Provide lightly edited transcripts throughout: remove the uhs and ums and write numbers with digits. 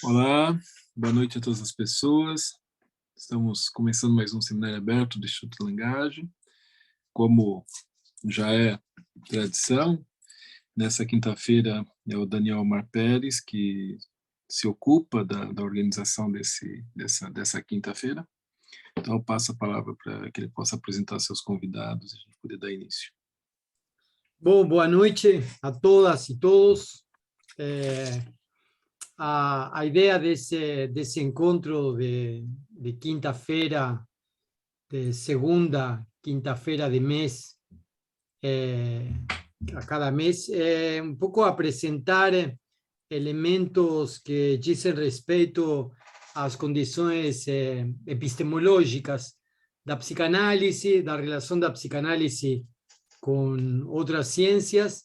Olá, boa noite a todas as pessoas. Estamos começando mais um seminário aberto do Instituto Langage. Como já é tradição, nessa quinta-feira é o Daniel Omar Pérez que se ocupa da organização dessa quinta-feira. Então, eu passo a palavra para que ele possa apresentar seus convidados e a gente poder dar início. Bom, boa noite a todas e todos. A ideia desse encontro de quinta-feira, de segunda quinta-feira de mês, a cada mês, é um pouco apresentar elementos que dizem respeito às condições epistemológicas da psicanálise, da relação da psicanálise com outras ciências,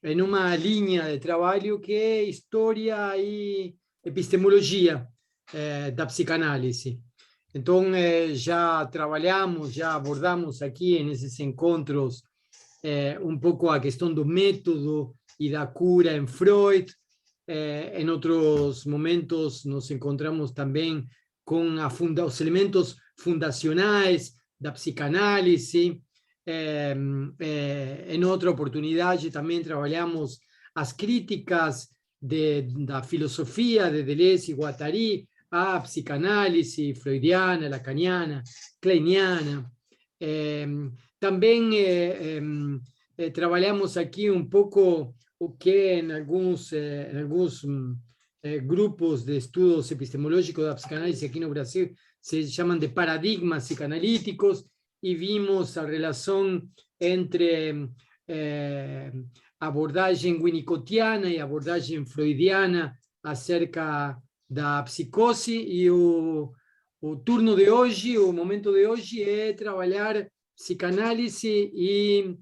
em uma linha de trabalho que é história e epistemologia da psicanálise. Então, já trabalhamos, já abordamos aqui nesses encontros um pouco a questão do método e da cura em Freud. Em outros momentos nos encontramos também com os elementos fundacionais da psicanálise. Em outra oportunidade também trabalhamos as críticas da filosofia de Deleuze e Guattari à psicanálise freudiana, lacaniana, kleiniana. Também trabalhamos aqui um pouco o que em alguns grupos de estudos epistemológicos da psicanálise aqui no Brasil se chamam de paradigmas psicanalíticos, e vimos a relação entre abordagem winnicottiana e abordagem freudiana acerca da psicose, e o turno de hoje, o momento de hoje é trabalhar psicanálise e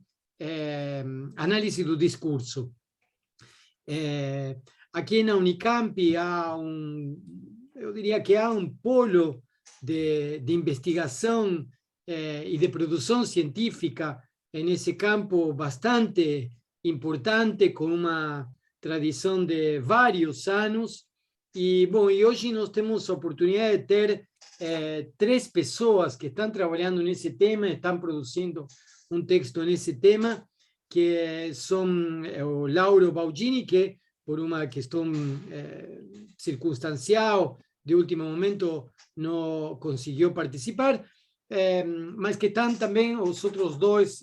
análise do discurso. Aqui na Unicamp eu diria que há um polo de investigação e de produção científica nesse campo bastante importante, com uma tradição de vários anos. E hoje nós temos a oportunidade de ter três pessoas que estão trabalhando nesse tema, estão produzindo um texto nesse tema, que são o Lauro Baugini, que por uma questão circunstancial de último momento não conseguiu participar, mas que estão também os outros dois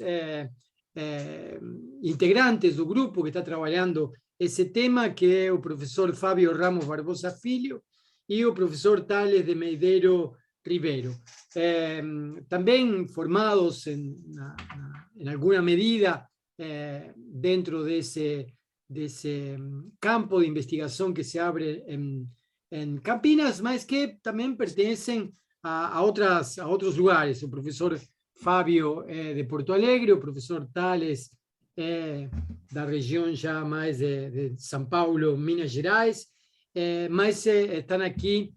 integrantes do grupo que está trabalhando esse tema, que é o professor Fábio Ramos Barbosa Filho e o professor Tales de Medeiro Ribeiro. Também formados em alguma medida dentro desse campo de investigação que se abre em Campinas, mas que também pertencem a outros lugares. O professor Fábio de Porto Alegre, o professor Tales da região já mais de São Paulo, Minas Gerais, mas estão aqui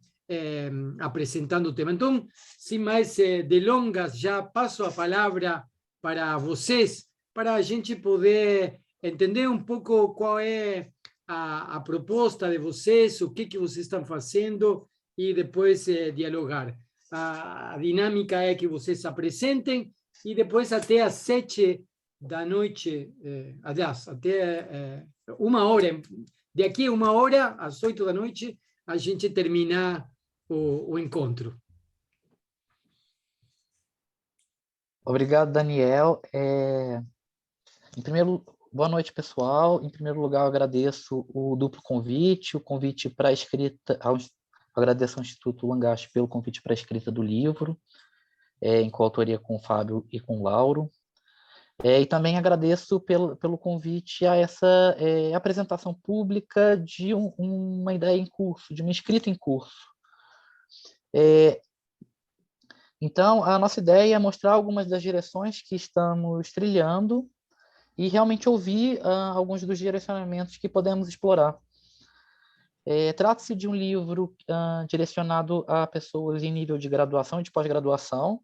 apresentando o tema. Então, sem mais delongas, já passo a palavra para vocês, para a gente poder entender um pouco qual é a proposta de vocês, o que vocês estão fazendo, e depois dialogar. A dinâmica é que vocês apresentem, e depois até às 7 da noite, aliás, até uma hora, de aqui a uma hora, às 8 da noite, a gente terminar o encontro. Obrigado, Daniel. Boa noite, pessoal. Em primeiro lugar, eu agradeço o duplo convite, o convite para a escrita, agradeço ao Instituto Langage pelo convite para a escrita do livro, em coautoria com o Fábio e com o Lauro. E também agradeço pelo convite a essa apresentação pública de uma ideia em curso, de uma escrita em curso. Então, a nossa ideia é mostrar algumas das direções que estamos trilhando e realmente ouvir alguns dos direcionamentos que podemos explorar. Trata-se de um livro direcionado a pessoas em nível de graduação e de pós-graduação.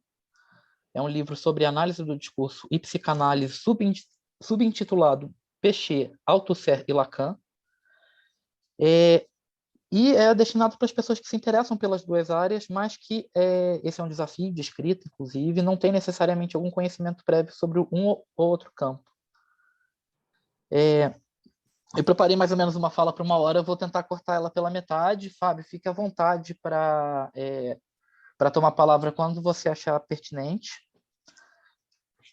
É um livro sobre análise do discurso e psicanálise subintitulado Péchet, Althusser e Lacan. E é destinado para as pessoas que se interessam pelas duas áreas, mas que esse é um desafio de escrita, inclusive, não tem necessariamente algum conhecimento prévio sobre um ou outro campo. Eu preparei mais ou menos uma fala para 1 hora, eu vou tentar cortar ela pela metade. Fábio, fique à vontade para tomar a palavra quando você achar pertinente.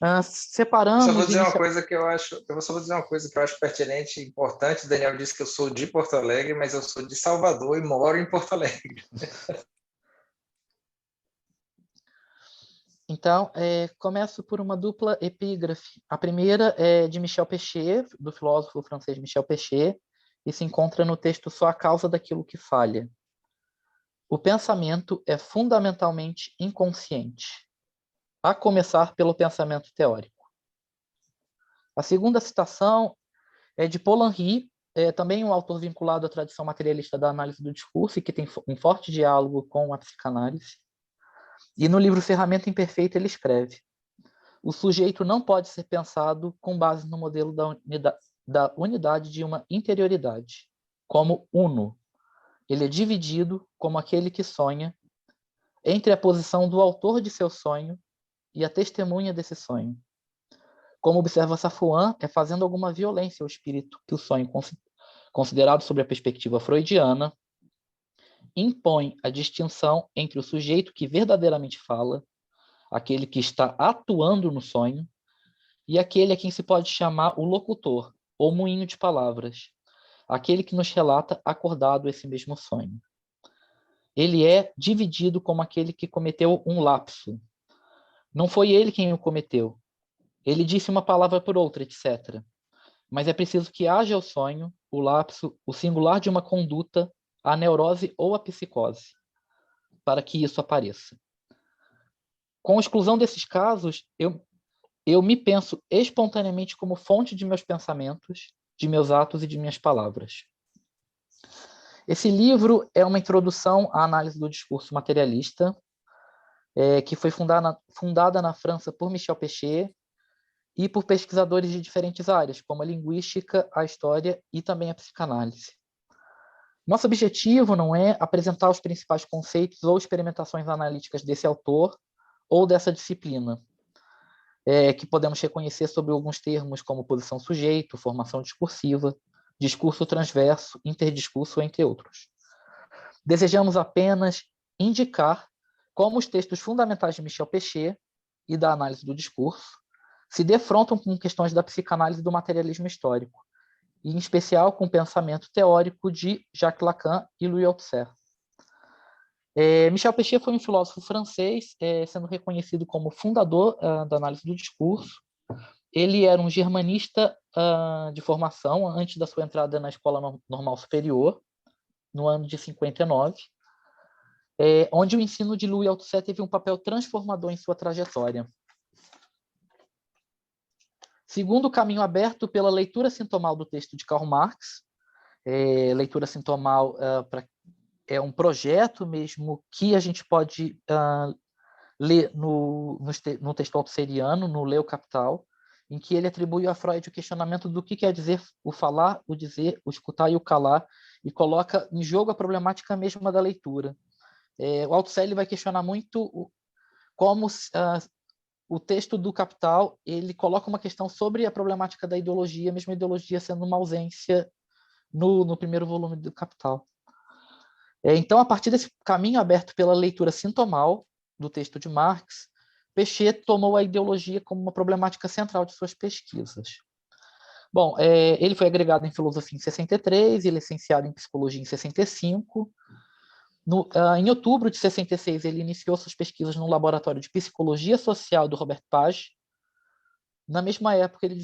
Eu só vou Separamos... dizer uma coisa que eu acho, eu só vou dizer uma coisa que eu acho pertinente e importante. O Daniel disse que eu sou de Porto Alegre, mas eu sou de Salvador e moro em Porto Alegre. Então, começo por uma dupla epígrafe. A primeira é de Michel Pechet, do filósofo francês Michel Pechet, e se encontra no texto Só a Causa daquilo que Falha. O pensamento é fundamentalmente inconsciente, a começar pelo pensamento teórico. A segunda citação é de Paul Henry, também um autor vinculado à tradição materialista da análise do discurso e que tem um forte diálogo com a psicanálise. E no livro Ferramenta Imperfeita ele escreve: o sujeito não pode ser pensado com base no modelo da unidade de uma interioridade, como uno. Ele é dividido, como aquele que sonha, entre a posição do autor de seu sonho e a testemunha desse sonho. Como observa Safuan, é fazendo alguma violência ao espírito que o sonho, considerado sob a perspectiva freudiana, impõe a distinção entre o sujeito que verdadeiramente fala, aquele que está atuando no sonho, e aquele a quem se pode chamar o locutor, ou moinho de palavras, aquele que nos relata acordado esse mesmo sonho. Ele é dividido como aquele que cometeu um lapso. Não foi ele quem o cometeu. Ele disse uma palavra por outra, etc. Mas é preciso que haja o sonho, o lapso, o singular de uma conduta, a neurose ou a psicose, para que isso apareça. Com a exclusão desses casos, eu me penso espontaneamente como fonte de meus pensamentos, de meus atos e de minhas palavras. Esse livro é uma introdução à análise do discurso materialista, que foi fundada na França por Michel Pechet e por pesquisadores de diferentes áreas, como a linguística, a história e também a psicanálise. Nosso objetivo não é apresentar os principais conceitos ou experimentações analíticas desse autor ou dessa disciplina, que podemos reconhecer sobre alguns termos como posição sujeito, formação discursiva, discurso transverso, interdiscurso, entre outros. Desejamos apenas indicar como os textos fundamentais de Michel Pechet e da análise do discurso se defrontam com questões da psicanálise e do materialismo histórico, e em especial com o pensamento teórico de Jacques Lacan e Louis Althusser. Michel Pechet foi um filósofo francês, sendo reconhecido como fundador da análise do discurso. Ele era um germanista de formação, antes da sua entrada na Escola Normal Superior, no ano de 59, onde o ensino de Louis Althusser teve um papel transformador em sua trajetória. Segundo o caminho aberto pela leitura sintomal do texto de Karl Marx, leitura sintomal é um projeto mesmo que a gente pode ler no texto althusseriano, no Lê o Capital, em que ele atribui a Freud o questionamento do que quer dizer o falar, o dizer, o escutar e o calar, e coloca em jogo a problemática mesma da leitura. O Althusser ele vai questionar muito como o texto do Capital ele coloca uma questão sobre a problemática da ideologia, mesmo a ideologia sendo uma ausência no primeiro volume do Capital. Então, a partir desse caminho aberto pela leitura sintomal do texto de Marx, Pechet tomou a ideologia como uma problemática central de suas pesquisas. Bom, ele foi agregado em filosofia em 63 e licenciado em psicologia em 65. Em outubro de 66, ele iniciou suas pesquisas no laboratório de psicologia social do Robert Page. Na mesma época, ele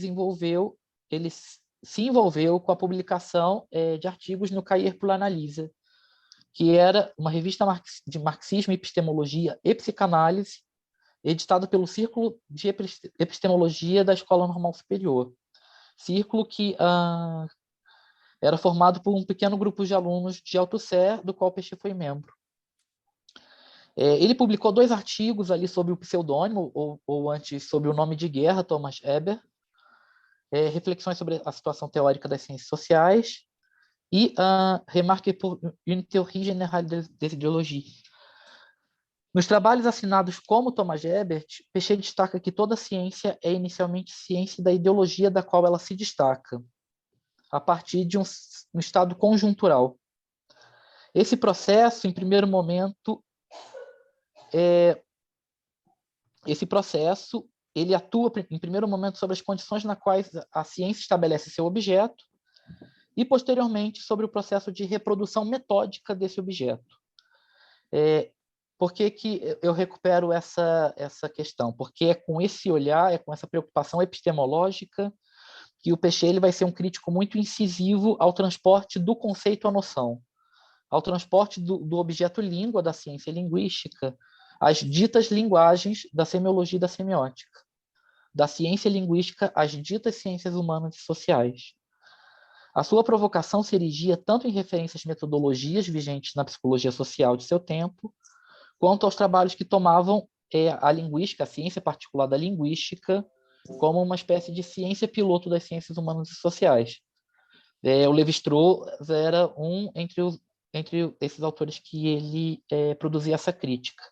se envolveu com a publicação de artigos no Cahiers pour l'Analyse, que era uma revista de marxismo, epistemologia e psicanálise, editado pelo Círculo de Epistemologia da Escola Normal Superior. Círculo que era formado por um pequeno grupo de alunos de Althusser, do qual Pechet foi membro. Ele publicou 2 artigos ali sob o pseudônimo, ou antes sob o nome de guerra, Thomas Eber, reflexões sobre a situação teórica das ciências sociais, e Remarque pour une théorie générale des idéologies. Nos trabalhos assinados como Thomas Gebert, Péchet destaca que toda ciência é inicialmente ciência da ideologia da qual ela se destaca, a partir de um estado conjuntural. Esse processo, em primeiro momento, ele atua, em primeiro momento, sobre as condições nas quais a ciência estabelece seu objeto e, posteriormente, sobre o processo de reprodução metódica desse objeto. Por que que eu recupero essa questão? Porque é com esse olhar, é com essa preocupação epistemológica que o Péchet ele vai ser um crítico muito incisivo ao transporte do conceito à noção, ao transporte do objeto língua da ciência linguística, às ditas linguagens da semiologia e da semiótica, da ciência linguística às ditas ciências humanas e sociais. A sua provocação se erigia tanto em referências às metodologias vigentes na psicologia social de seu tempo, quanto aos trabalhos que tomavam a linguística, a ciência particular da linguística, como uma espécie de ciência piloto das ciências humanas e sociais. O Lévi-Strauss era entre esses autores que ele produzia essa crítica.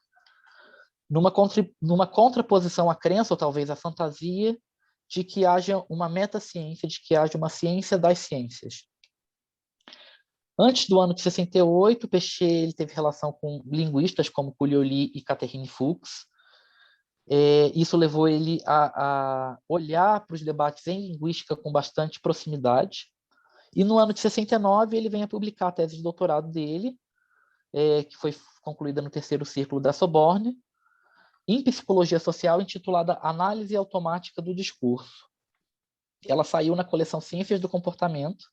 Numa contraposição à crença, ou talvez à fantasia, de que haja uma metaciência, de que haja uma ciência das ciências. Antes do ano de 68, Péchet ele teve relação com linguistas como Pouliot e Catherine Fuchs. Isso levou ele a olhar para os debates em linguística com bastante proximidade. E no ano de 69, ele vem a publicar a tese de doutorado dele, que foi concluída no terceiro círculo da Sorbonne, em psicologia social, intitulada Análise Automática do Discurso. Ela saiu na coleção Ciências do Comportamento.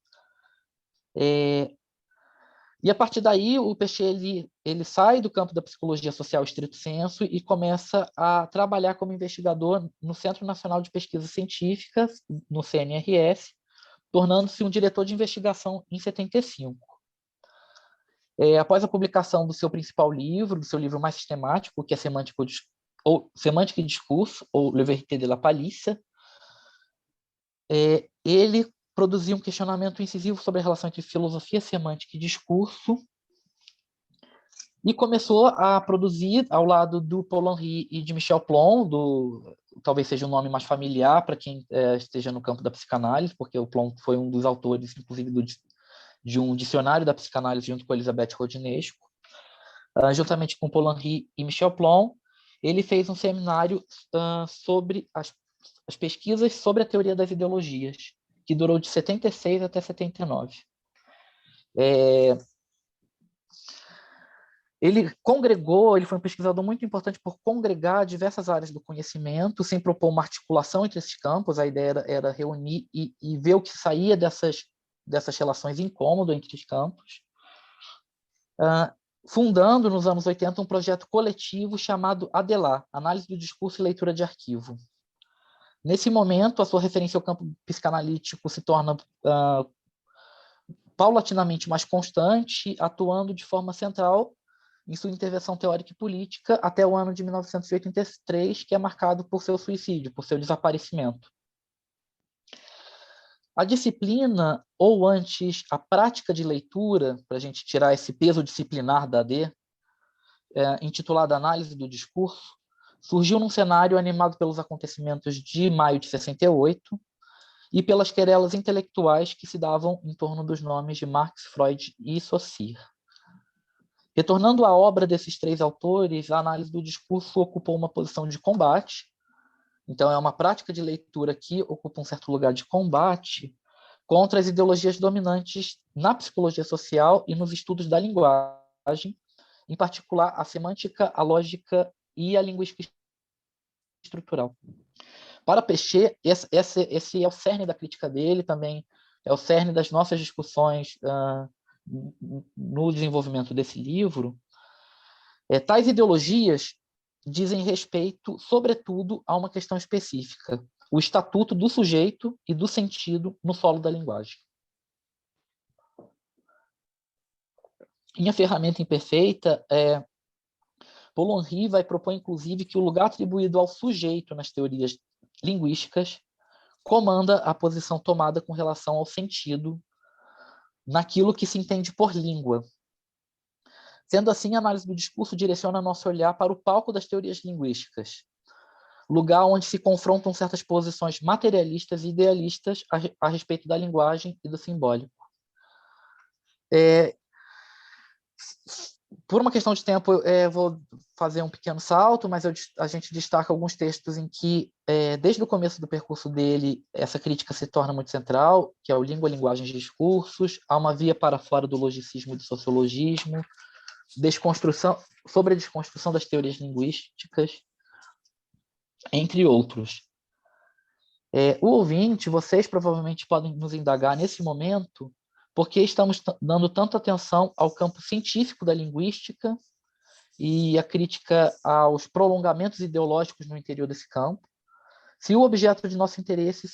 E a partir daí, o Péchet ele sai do campo da psicologia social estrito sensu e começa a trabalhar como investigador no Centro Nacional de Pesquisas Científicas, no CNRS, tornando-se um diretor de investigação em 75. Após a publicação do seu principal livro, do seu livro mais sistemático, que é Semântica e Discurso, ou Le Vérité de la Palisse, ele produziu um questionamento incisivo sobre a relação entre filosofia, semântica e discurso, e começou a produzir, ao lado do Paul Henry e de Michel Plon, talvez seja um nome mais familiar para quem esteja no campo da psicanálise, porque o Plon foi um dos autores, inclusive, de um dicionário da psicanálise junto com Elisabeth Rodinesco. Juntamente com Paul Henry e Michel Plon, ele fez um seminário sobre as pesquisas sobre a teoria das ideologias, que durou de 76 até 79. Ele foi um pesquisador muito importante por congregar diversas áreas do conhecimento, sem propor uma articulação entre esses campos. A ideia era reunir e ver o que saía dessas relações incômodas entre os campos, fundando, nos anos 80, um projeto coletivo chamado ADELAR, Análise do Discurso e Leitura de Arquivo. Nesse momento, a sua referência ao campo psicanalítico se torna paulatinamente mais constante, atuando de forma central em sua intervenção teórica e política até o ano de 1983, que é marcado por seu suicídio, por seu desaparecimento. A disciplina, ou antes a prática de leitura, para a gente tirar esse peso disciplinar da AD, intitulada Análise do Discurso, surgiu num cenário animado pelos acontecimentos de maio de 68 e pelas querelas intelectuais que se davam em torno dos nomes de Marx, Freud e Saussure. Retornando à obra desses três autores, a análise do discurso ocupou uma posição de combate. Então, é uma prática de leitura que ocupa um certo lugar de combate contra as ideologias dominantes na psicologia social e nos estudos da linguagem, em particular a semântica, a lógica e a linguística estrutural. Para Péchet, esse é o cerne da crítica dele, também é o cerne das nossas discussões no desenvolvimento desse livro. Tais ideologias dizem respeito, sobretudo, a uma questão específica, o estatuto do sujeito e do sentido no solo da linguagem. Em A Ferramenta Imperfeita, Paul Henry vai propor, inclusive, que o lugar atribuído ao sujeito nas teorias linguísticas comanda a posição tomada com relação ao sentido naquilo que se entende por língua. Sendo assim, a análise do discurso direciona nosso olhar para o palco das teorias linguísticas, lugar onde se confrontam certas posições materialistas e idealistas a respeito da linguagem e do simbólico. Por uma questão de tempo, vou fazer um pequeno salto, mas a gente destaca alguns textos em que, desde o começo do percurso dele, essa crítica se torna muito central, que é o Língua, Linguagens e Discursos, Há uma via para fora do logicismo e do sociologismo, sobre a desconstrução das teorias linguísticas, entre outros. O ouvinte, vocês provavelmente podem nos indagar nesse momento por que estamos dando tanta atenção ao campo científico da linguística e a crítica aos prolongamentos ideológicos no interior desse campo, se o objeto de nosso interesse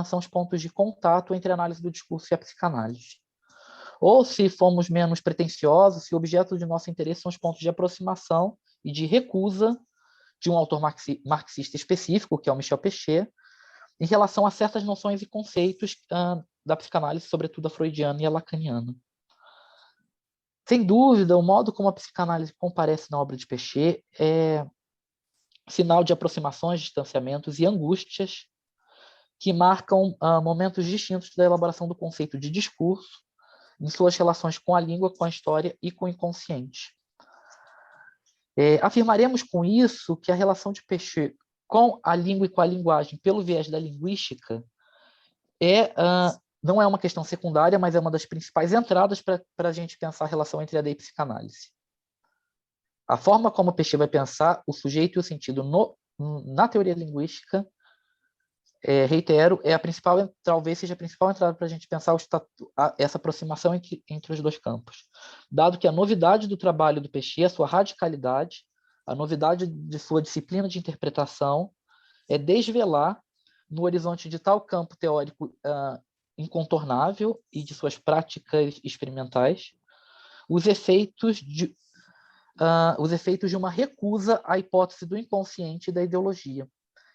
são os pontos de contato entre a análise do discurso e a psicanálise. Ou, se formos menos pretensiosos, se o objeto de nosso interesse são os pontos de aproximação e de recusa de um autor marxista específico, que é o Michel Pechet, em relação a certas noções e conceitos da psicanálise, sobretudo a freudiana e a lacaniana. Sem dúvida, o modo como a psicanálise comparece na obra de Pechet é sinal de aproximações, distanciamentos e angústias que marcam momentos distintos da elaboração do conceito de discurso em suas relações com a língua, com a história e com o inconsciente. Afirmaremos com isso que a relação de Pechet com a língua e com a linguagem pelo viés da linguística não é uma questão secundária, mas é uma das principais entradas para a gente pensar a relação entre AD e psicanálise. A forma como Pechet vai pensar o sujeito e o sentido na teoria linguística, reitero, talvez seja a principal entrada para a gente pensar essa aproximação entre os dois campos. Dado que a novidade do trabalho do Pechet, a sua radicalidade, a novidade de sua disciplina de interpretação é desvelar, no horizonte de tal campo teórico incontornável e de suas práticas experimentais, os efeitos de uma recusa à hipótese do inconsciente e da ideologia,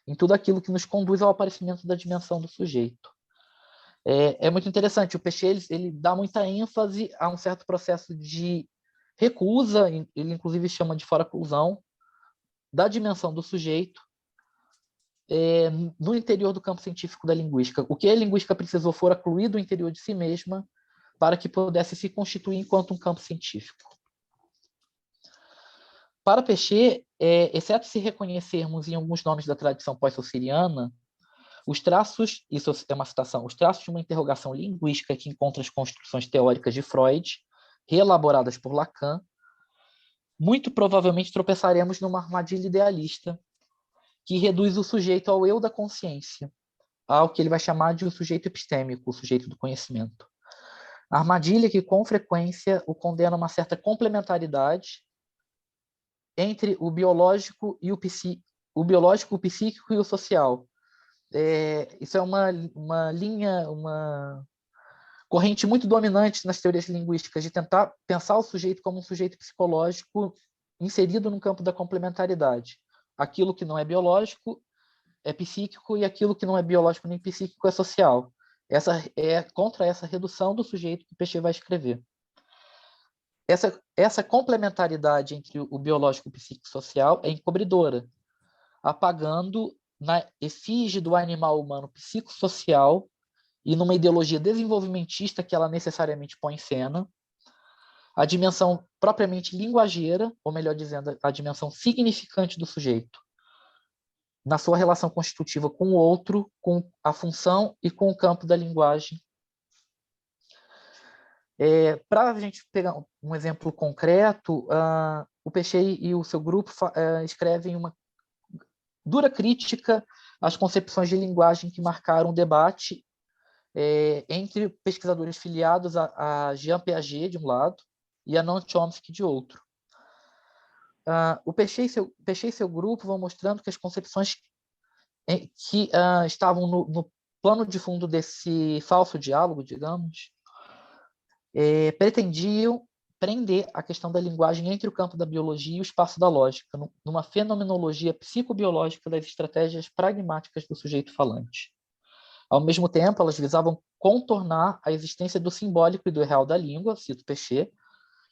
em tudo aquilo que nos conduz ao aparecimento da dimensão do sujeito. É muito interessante, o Pechet ele dá muita ênfase a um certo processo de recusa, ele inclusive chama de foraclusão, da dimensão do sujeito no interior do campo científico da linguística. O que a linguística precisou foracluir do interior de si mesma para que pudesse se constituir enquanto um campo científico. Para Pechet, exceto se reconhecermos em alguns nomes da tradição pós-saussuriana, os traços, isso é uma citação, os traços de uma interrogação linguística que encontra as construções teóricas de Freud, reelaboradas por Lacan, muito provavelmente tropeçaremos numa armadilha idealista que reduz o sujeito ao eu da consciência, ao que ele vai chamar de o sujeito epistêmico, o sujeito do conhecimento. A armadilha que, com frequência, o condena a uma certa complementaridade entre o biológico, o psíquico e o social. Isso é uma linha, uma corrente muito dominante nas teorias linguísticas, de tentar pensar o sujeito como um sujeito psicológico inserido no campo da complementaridade. Aquilo que não é biológico é psíquico e aquilo que não é biológico nem psíquico é social. Contra essa redução do sujeito que Pechet vai escrever. Essa complementaridade entre o biológico, o psíquico e o social é encobridora, apagando na efígie do animal humano psicossocial e numa ideologia desenvolvimentista que ela necessariamente põe em cena, a dimensão propriamente linguageira, ou melhor dizendo, a dimensão significante do sujeito, na sua relação constitutiva com o outro, com a função e com o campo da linguagem. Para a gente pegar um exemplo concreto, o Pechet e o seu grupo escrevem uma dura crítica às concepções de linguagem que marcaram o debate entre pesquisadores filiados a Jean Piaget, de um lado, e a Noam Chomsky, de outro. O Pechet e seu grupo vão mostrando que as concepções que estavam no plano de fundo desse falso diálogo, digamos, pretendiam prender a questão da linguagem entre o campo da biologia e o espaço da lógica, numa fenomenologia psicobiológica das estratégias pragmáticas do sujeito falante. Ao mesmo tempo, elas visavam contornar a existência do simbólico e do real da língua, cito Péchet,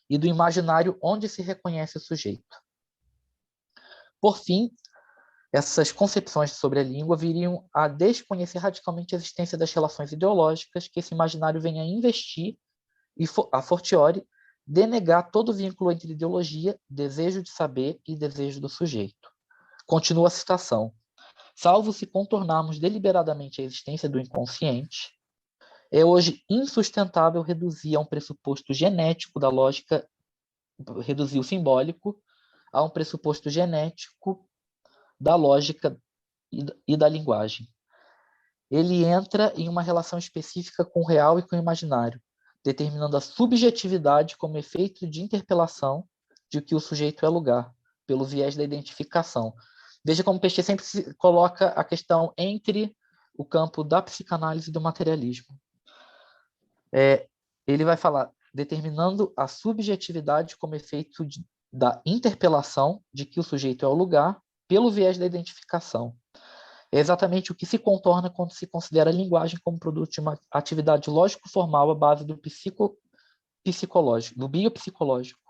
e do imaginário onde se reconhece o sujeito. Por fim, essas concepções sobre a língua viriam a desconhecer radicalmente a existência das relações ideológicas que esse imaginário vem a investir e, a fortiori, denegar todo vínculo entre ideologia, desejo de saber e desejo do sujeito. Continua a citação. Salvo se contornarmos deliberadamente a existência do inconsciente, é hoje insustentável reduzir a um pressuposto genético da lógica, reduzir o simbólico a um pressuposto genético da lógica e da linguagem. Ele entra em uma relação específica com o real e com o imaginário, determinando a subjetividade como efeito de interpelação de que o sujeito é lugar, pelo viés da identificação. Veja como Péchet sempre coloca a questão entre o campo da psicanálise e do materialismo. Ele vai falar, determinando a subjetividade como efeito da interpelação de que o sujeito é o lugar, pelo viés da identificação. É exatamente o que se contorna quando se considera a linguagem como produto de uma atividade lógico-formal à base do psicológico, do biopsicológico.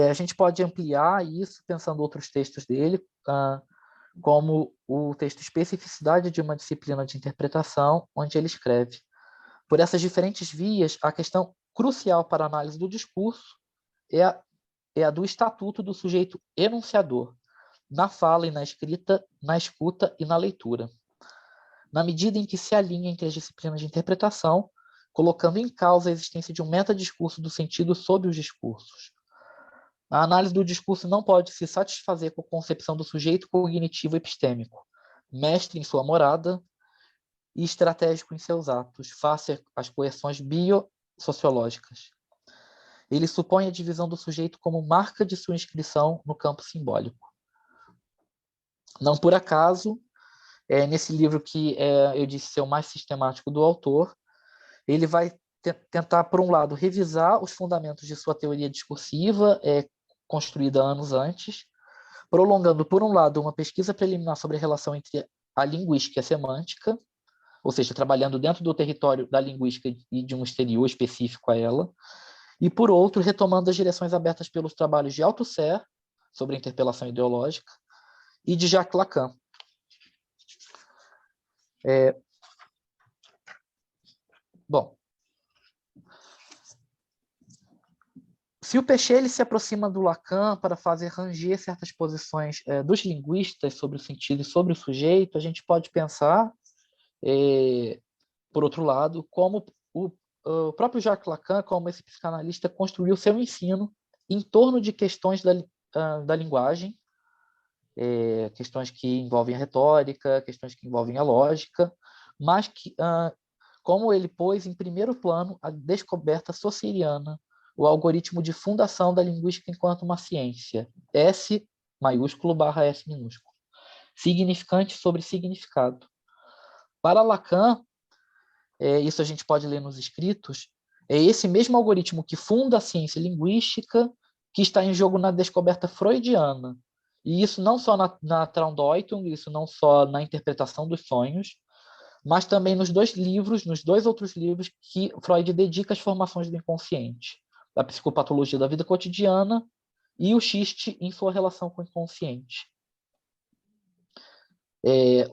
A gente pode ampliar isso pensando outros textos dele, como o texto Especificidade de uma Disciplina de Interpretação, onde ele escreve: por essas diferentes vias, a questão crucial para a análise do discurso é a do estatuto do sujeito enunciador, na fala e na escrita, na escuta e na leitura. Na medida em que se alinha entre as disciplinas de interpretação, colocando em causa a existência de um metadiscurso do sentido sob os discursos. A análise do discurso não pode se satisfazer com a concepção do sujeito cognitivo epistêmico, mestre em sua morada e estratégico em seus atos, face às coerções biosociológicas. Ele supõe a divisão do sujeito como marca de sua inscrição no campo simbólico. Não por acaso, nesse livro que eu disse ser o mais sistemático do autor, ele vai tentar, por um lado, revisar os fundamentos de sua teoria discursiva, construída anos antes, prolongando, por um lado, uma pesquisa preliminar sobre a relação entre a linguística e a semântica, ou seja, trabalhando dentro do território da linguística e de um exterior específico a ela, e, por outro, retomando as direções abertas pelos trabalhos de Althusser, sobre a interpelação ideológica, e de Jacques Lacan. Bom, se o Péchet ele se aproxima do Lacan para fazer ranger certas posições dos linguistas sobre o sentido e sobre o sujeito, a gente pode pensar, por outro lado, como o próprio Jacques Lacan, como esse psicanalista, construiu seu ensino em torno de questões da linguagem, questões que envolvem a retórica, questões que envolvem a lógica, mas que, como ele pôs em primeiro plano a descoberta saussuriana, o algoritmo de fundação da linguística enquanto uma ciência, S maiúsculo / S minúsculo, significante sobre significado. Para Lacan, isso a gente pode ler nos escritos, é esse mesmo algoritmo que funda a ciência linguística que está em jogo na descoberta freudiana. E isso não só na Traumdeutung, isso não só na interpretação dos sonhos, mas também nos dois outros livros que Freud dedica às formações do inconsciente, a psicopatologia da vida cotidiana e o xiste em sua relação com o inconsciente.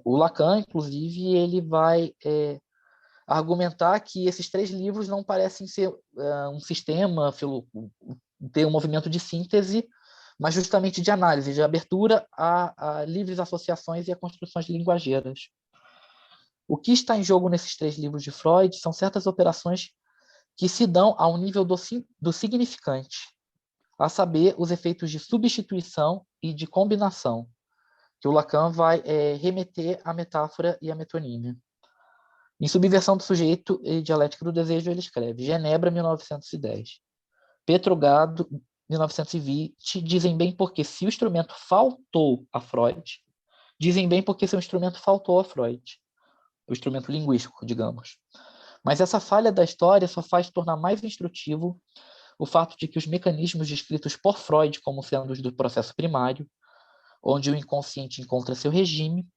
O Lacan, inclusive, ele vai argumentar que esses 3 livros não parecem ser um sistema, ter um movimento de síntese, mas justamente de análise, de abertura a livres associações e a construções linguageiras. O que está em jogo nesses 3 livros de Freud são certas operações que se dão ao nível do significante, a saber, os efeitos de substituição e de combinação, que o Lacan vai remeter à metáfora e à metonímia. Em Subversão do Sujeito e Dialética do Desejo, ele escreve: Genebra, 1910. Petrogado, 1920, dizem bem porque se o instrumento faltou a Freud, dizem bem porque seu instrumento faltou a Freud. O instrumento linguístico, digamos. Mas essa falha da história só faz tornar mais instrutivo o fato de que os mecanismos descritos por Freud como sendo os do processo primário, onde o inconsciente encontra seu regime,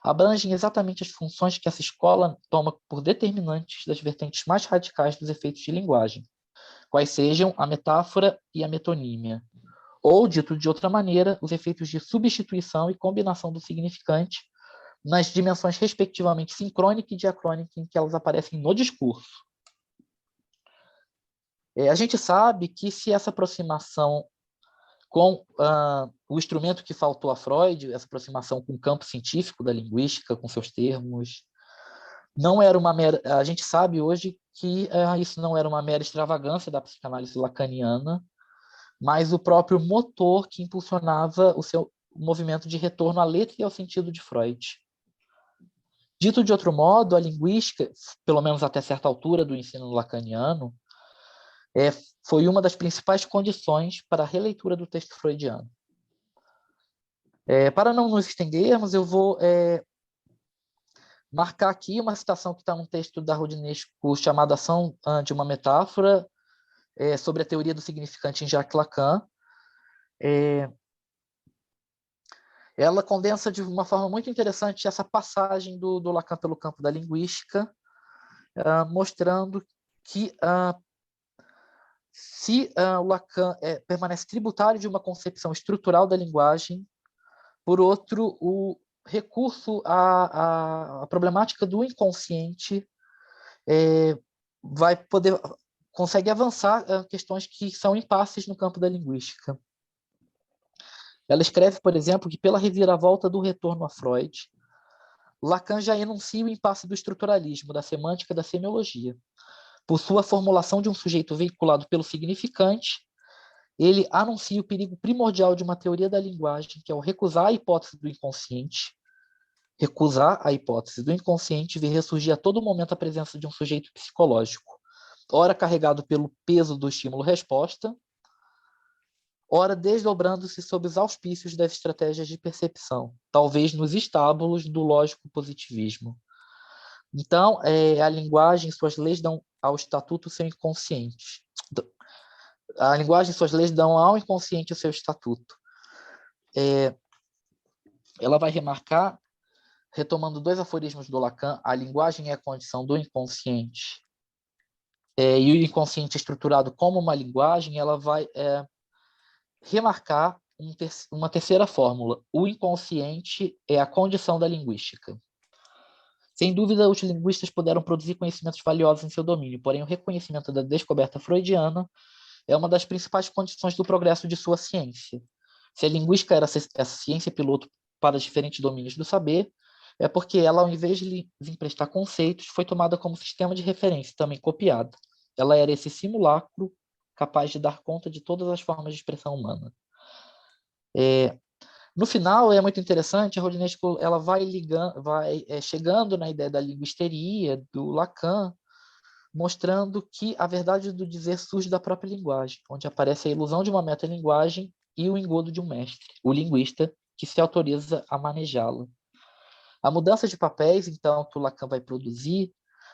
abrangem exatamente as funções que essa escola toma por determinantes das vertentes mais radicais dos efeitos de linguagem, quais sejam a metáfora e a metonímia, ou, dito de outra maneira, os efeitos de substituição e combinação do significante nas dimensões respectivamente sincrônica e diacrônica em que elas aparecem no discurso. A gente sabe que se essa aproximação com o instrumento que faltou a Freud, essa aproximação com o campo científico da linguística, com seus termos, não era uma mera... A gente sabe hoje que isso não era uma mera extravagância da psicanálise lacaniana, mas o próprio motor que impulsionava o seu movimento de retorno à letra e ao sentido de Freud. Dito de outro modo, a linguística, pelo menos até certa altura do ensino lacaniano, foi uma das principais condições para a releitura do texto freudiano. Para não nos estendermos, eu vou marcar aqui uma citação que está num texto da Rodinesco chamado Ação de uma Metáfora, sobre a teoria do significante em Jacques Lacan. Ela condensa de uma forma muito interessante essa passagem do Lacan pelo campo da linguística, mostrando que se o Lacan permanece tributário de uma concepção estrutural da linguagem, por outro, o recurso à problemática do inconsciente consegue avançar questões que são impasses no campo da linguística. Ela escreve, por exemplo, que pela reviravolta do retorno a Freud, Lacan já enuncia o impasse do estruturalismo, da semântica e da semiologia. Por sua formulação de um sujeito veiculado pelo significante, ele anuncia o perigo primordial de uma teoria da linguagem, que é o recusar a hipótese do inconsciente, ver ressurgir a todo momento a presença de um sujeito psicológico, ora carregado pelo peso do estímulo-resposta, ora desdobrando-se sob os auspícios das estratégias de percepção, talvez nos estábulos do lógico-positivismo. Então, a linguagem e suas leis dão ao estatuto seu inconsciente. A linguagem e suas leis dão ao inconsciente o seu estatuto. Ela vai remarcar, retomando 2 aforismos do Lacan, a linguagem é a condição do inconsciente, e o inconsciente estruturado como uma linguagem, ela vai remarcar uma terceira fórmula. O inconsciente é a condição da linguística. Sem dúvida, os linguistas puderam produzir conhecimentos valiosos em seu domínio, porém o reconhecimento da descoberta freudiana é uma das principais condições do progresso de sua ciência. Se a linguística era essa ciência piloto para diferentes domínios do saber, é porque ela, ao invés de lhe emprestar conceitos, foi tomada como sistema de referência, também copiada. Ela era esse simulacro capaz de dar conta de todas as formas de expressão humana. No final, é muito interessante, a Rodinesco ela vai chegando na ideia da linguisteria, do Lacan, mostrando que a verdade do dizer surge da própria linguagem, onde aparece a ilusão de uma metalinguagem e o engodo de um mestre, o linguista, que se autoriza a manejá-la. A mudança de papéis, então, que o Lacan vai produzir,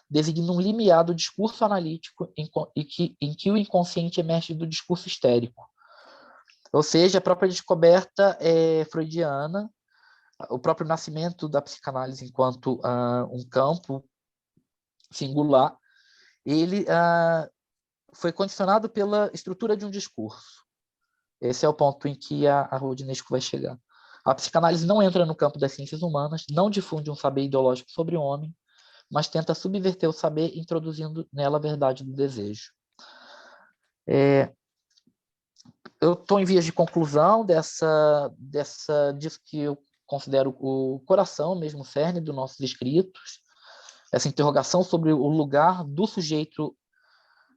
designa um limiar do discurso analítico em que o inconsciente emerge do discurso histérico. Ou seja, a própria descoberta freudiana, o próprio nascimento da psicanálise enquanto um campo singular, ele foi condicionado pela estrutura de um discurso. Esse é o ponto em que a Rodinesco vai chegar. A psicanálise não entra no campo das ciências humanas, não difunde um saber ideológico sobre o homem, mas tenta subverter o saber, introduzindo nela a verdade do desejo. Eu estou em vias de conclusão disso que eu considero o coração, mesmo o cerne dos nossos escritos, essa interrogação sobre o lugar do sujeito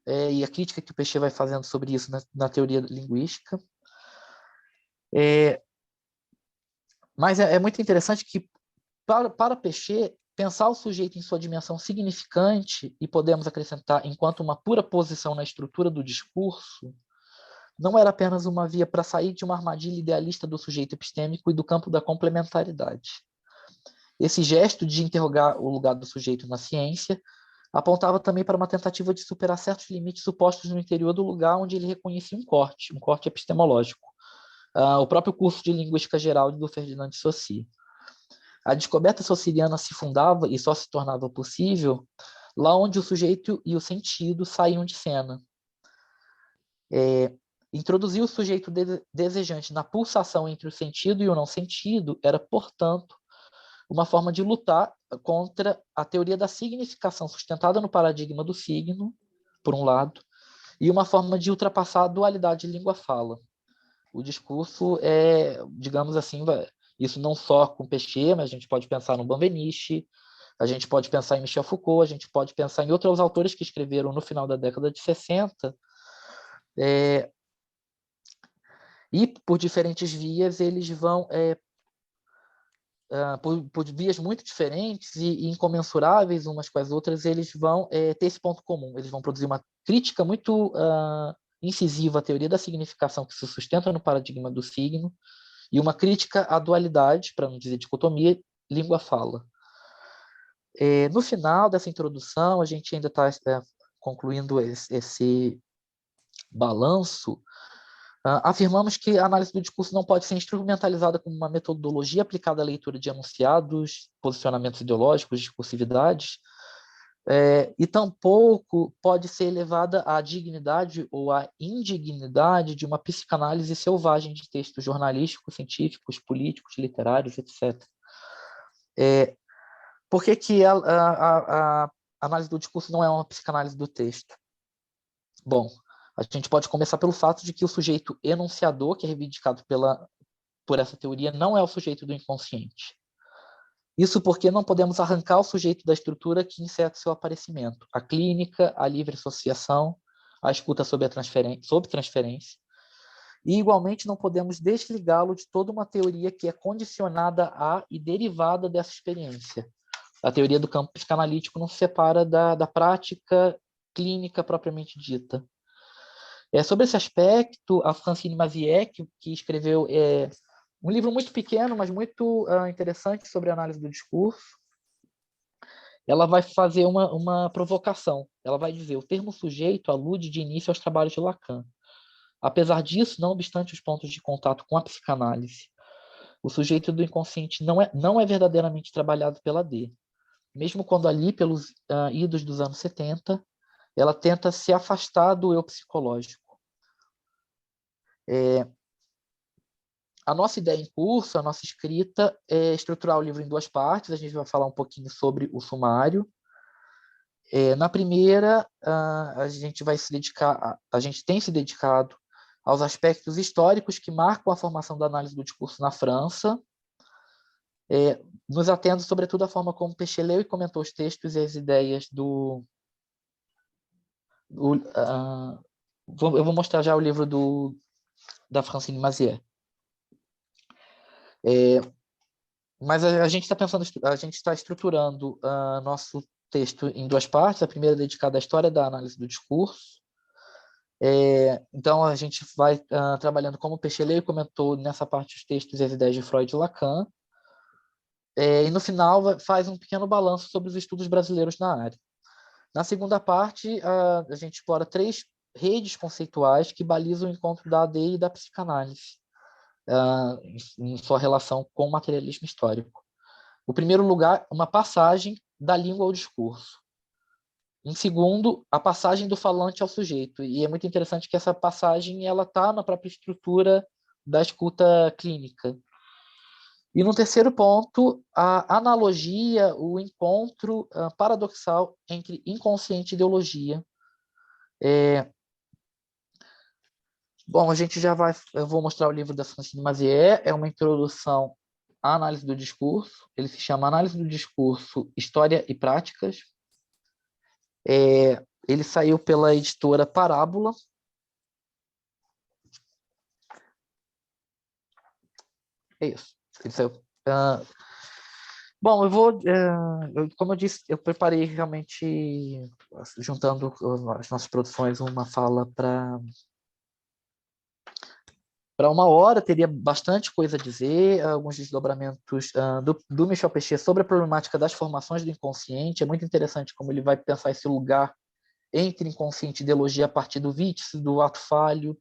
e a crítica que o Pechet vai fazendo sobre isso na teoria linguística. Mas é muito interessante que, para Pechet, pensar o sujeito em sua dimensão significante, e podemos acrescentar enquanto uma pura posição na estrutura do discurso, não era apenas uma via para sair de uma armadilha idealista do sujeito epistêmico e do campo da complementaridade. Esse gesto de interrogar o lugar do sujeito na ciência apontava também para uma tentativa de superar certos limites supostos no interior do lugar onde ele reconhecia um corte epistemológico. O próprio curso de Linguística Geral do Ferdinand de Saussure. A descoberta saussuriana se fundava e só se tornava possível lá onde o sujeito e o sentido saíam de cena. Introduzir o sujeito desejante na pulsação entre o sentido e o não sentido era, portanto, uma forma de lutar contra a teoria da significação sustentada no paradigma do signo, por um lado, e uma forma de ultrapassar a dualidade língua-fala. O discurso é, digamos assim, isso não só com Péchet, mas a gente pode pensar no Benveniste, a gente pode pensar em Michel Foucault, a gente pode pensar em outros autores que escreveram no final da década de 60, e por diferentes vias eles vão, por vias muito diferentes e incomensuráveis umas com as outras, eles vão ter esse ponto comum. Eles vão produzir uma crítica muito incisiva à teoria da significação que se sustenta no paradigma do signo e uma crítica à dualidade, para não dizer dicotomia, língua-fala. No final dessa introdução, a gente ainda está concluindo esse balanço. Afirmamos que a análise do discurso não pode ser instrumentalizada como uma metodologia aplicada à leitura de enunciados, posicionamentos ideológicos, discursividades, e tampouco pode ser elevada à dignidade ou à indignidade de uma psicanálise selvagem de textos jornalísticos, científicos, políticos, literários, etc. Por que a análise do discurso não é uma psicanálise do texto? Bom, a gente pode começar pelo fato de que o sujeito enunciador, que é reivindicado por essa teoria, não é o sujeito do inconsciente. Isso porque não podemos arrancar o sujeito da estrutura que enceta seu aparecimento. A clínica, a livre associação, a escuta sob transferência. E, igualmente, não podemos desligá-lo de toda uma teoria que é condicionada a e derivada dessa experiência. A teoria do campo psicanalítico não se separa da prática clínica propriamente dita. Sobre esse aspecto, a Francine Mazière, que escreveu um livro muito pequeno, mas muito interessante sobre a análise do discurso, ela vai fazer uma provocação. Ela vai dizer: o termo sujeito alude de início aos trabalhos de Lacan. Apesar disso, não obstante os pontos de contato com a psicanálise, o sujeito do inconsciente não é verdadeiramente trabalhado pela D. Mesmo quando ali, pelos idos dos anos 70, ela tenta se afastar do eu psicológico. A nossa ideia em curso, a nossa escrita, é estruturar o livro em duas partes. A gente vai falar um pouquinho sobre o sumário. Na primeira, a gente tem se dedicado aos aspectos históricos que marcam a formação da análise do discurso na França, nos atendo, sobretudo, à forma como Péchet leu e comentou os textos e as ideias eu vou mostrar já o livro da Francine Mazière. Mas a gente está estruturando nosso texto em duas partes. A primeira é dedicada à história da análise do discurso. Então, a gente vai trabalhando como Péchet leu e comentou nessa parte os textos e as ideias de Freud e Lacan. E, no final, faz um pequeno balanço sobre os estudos brasileiros na área. Na segunda parte, a gente explora 3 redes conceituais que balizam o encontro da AD e da psicanálise em sua relação com o materialismo histórico. No primeiro lugar, uma passagem da língua ao discurso. Em segundo, a passagem do falante ao sujeito. E é muito interessante que essa passagem está na própria estrutura da escuta clínica. E no terceiro ponto, a analogia, o encontro paradoxal entre inconsciente e ideologia. Bom, eu vou mostrar o livro da Francine Mazière, é uma introdução à análise do discurso. Ele se chama Análise do Discurso, História e Práticas. Ele saiu pela editora Parábola. É isso. Ele saiu. Bom, como eu disse, eu preparei realmente, juntando as nossas produções, uma fala para 1 hora. Teria bastante coisa a dizer, alguns desdobramentos do Michel Péchet sobre a problemática das formações do inconsciente. É muito interessante como ele vai pensar esse lugar entre inconsciente e ideologia a partir do víttice, do ato falho.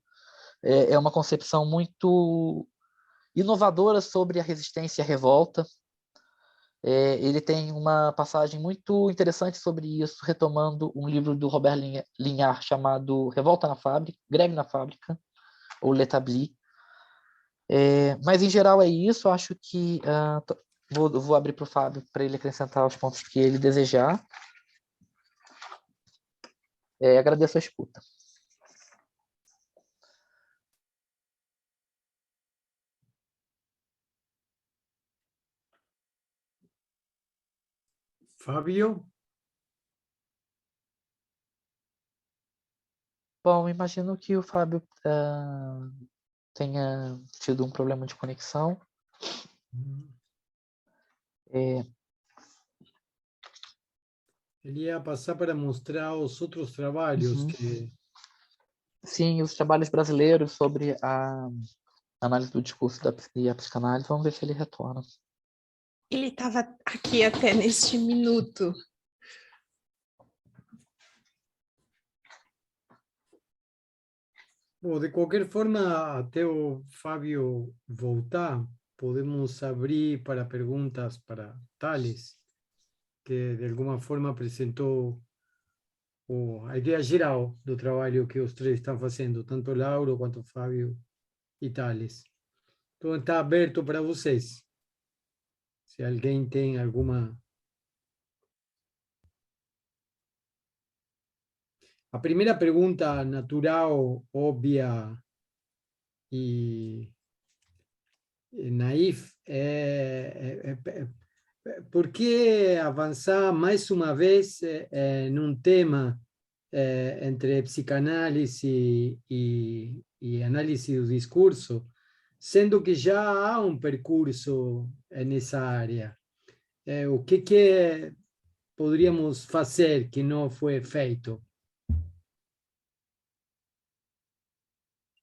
É uma concepção muito inovadora sobre a resistência e a revolta. Ele tem uma passagem muito interessante sobre isso, retomando um livro do Robert Lignard chamado Revolta na Fábrica, Greve na Fábrica, ou L'Établi. Mas, em geral, é isso. Eu acho que vou abrir para o Fábio para ele acrescentar os pontos que ele desejar. Agradeço a escuta. Fábio? Bom, imagino que o Fábio tenha tido um problema de conexão. Ele ia passar para mostrar os outros trabalhos que... Sim, os trabalhos brasileiros sobre a análise do discurso e a psicanálise. Vamos ver se ele retorna. Ele estava aqui até neste minuto. Bom, de qualquer forma, até o Fábio voltar, podemos abrir para perguntas para Tales, que de alguma forma apresentou a ideia geral do trabalho que os três estão fazendo, tanto Lauro quanto Fábio e Tales. Então está aberto para vocês. Se alguém tem alguma... A primeira pergunta natural, óbvia e naif por que avançar mais uma vez num tema entre psicanálise e análise do discurso, sendo que já há um percurso nessa área? O que poderíamos fazer que não foi feito?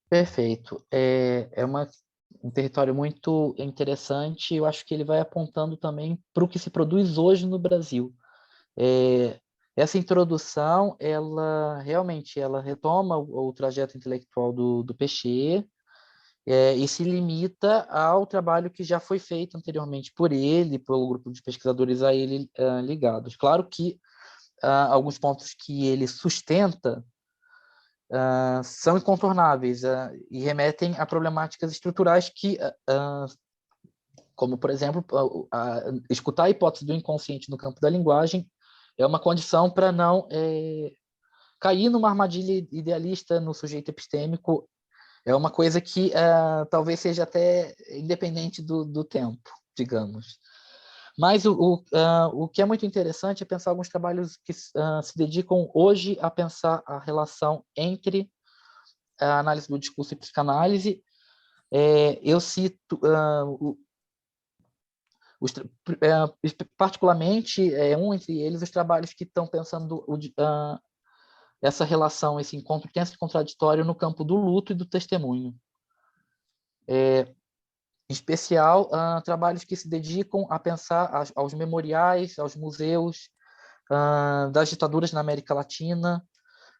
Perfeito. Um território muito interessante. Eu acho que ele vai apontando também para o que se produz hoje no Brasil. Essa introdução, ela realmente retoma o trajeto intelectual do Peixe e se limita ao trabalho que já foi feito anteriormente por ele, pelo grupo de pesquisadores a ele ligados. Claro que alguns pontos que ele sustenta são incontornáveis e remetem a problemáticas estruturais que, como, por exemplo, escutar a hipótese do inconsciente no campo da linguagem é uma condição para não cair numa armadilha idealista no sujeito epistêmico. É uma coisa que talvez seja até independente do tempo, digamos. Mas o que é muito interessante é pensar alguns trabalhos que se dedicam hoje a pensar a relação entre a análise do discurso e psicanálise. Eu cito, particularmente, entre eles, os trabalhos que estão pensando essa relação, esse encontro tenso e contraditório no campo do luto e do testemunho. Em especial, trabalhos que se dedicam a pensar aos memoriais, aos museus das ditaduras na América Latina,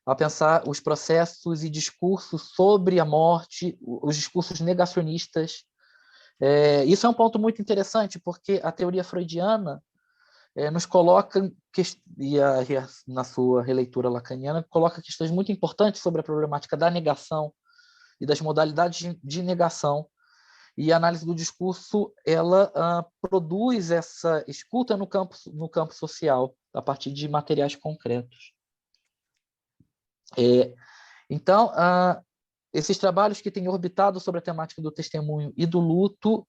a pensar os processos e discursos sobre a morte, os discursos negacionistas. Isso é um ponto muito interessante, porque a teoria freudiana nos coloca, na sua releitura lacaniana, coloca questões muito importantes sobre a problemática da negação e das modalidades de negação. E a análise do discurso, ela produz essa escuta no campo social, a partir de materiais concretos. Então, esses trabalhos que têm orbitado sobre a temática do testemunho e do luto,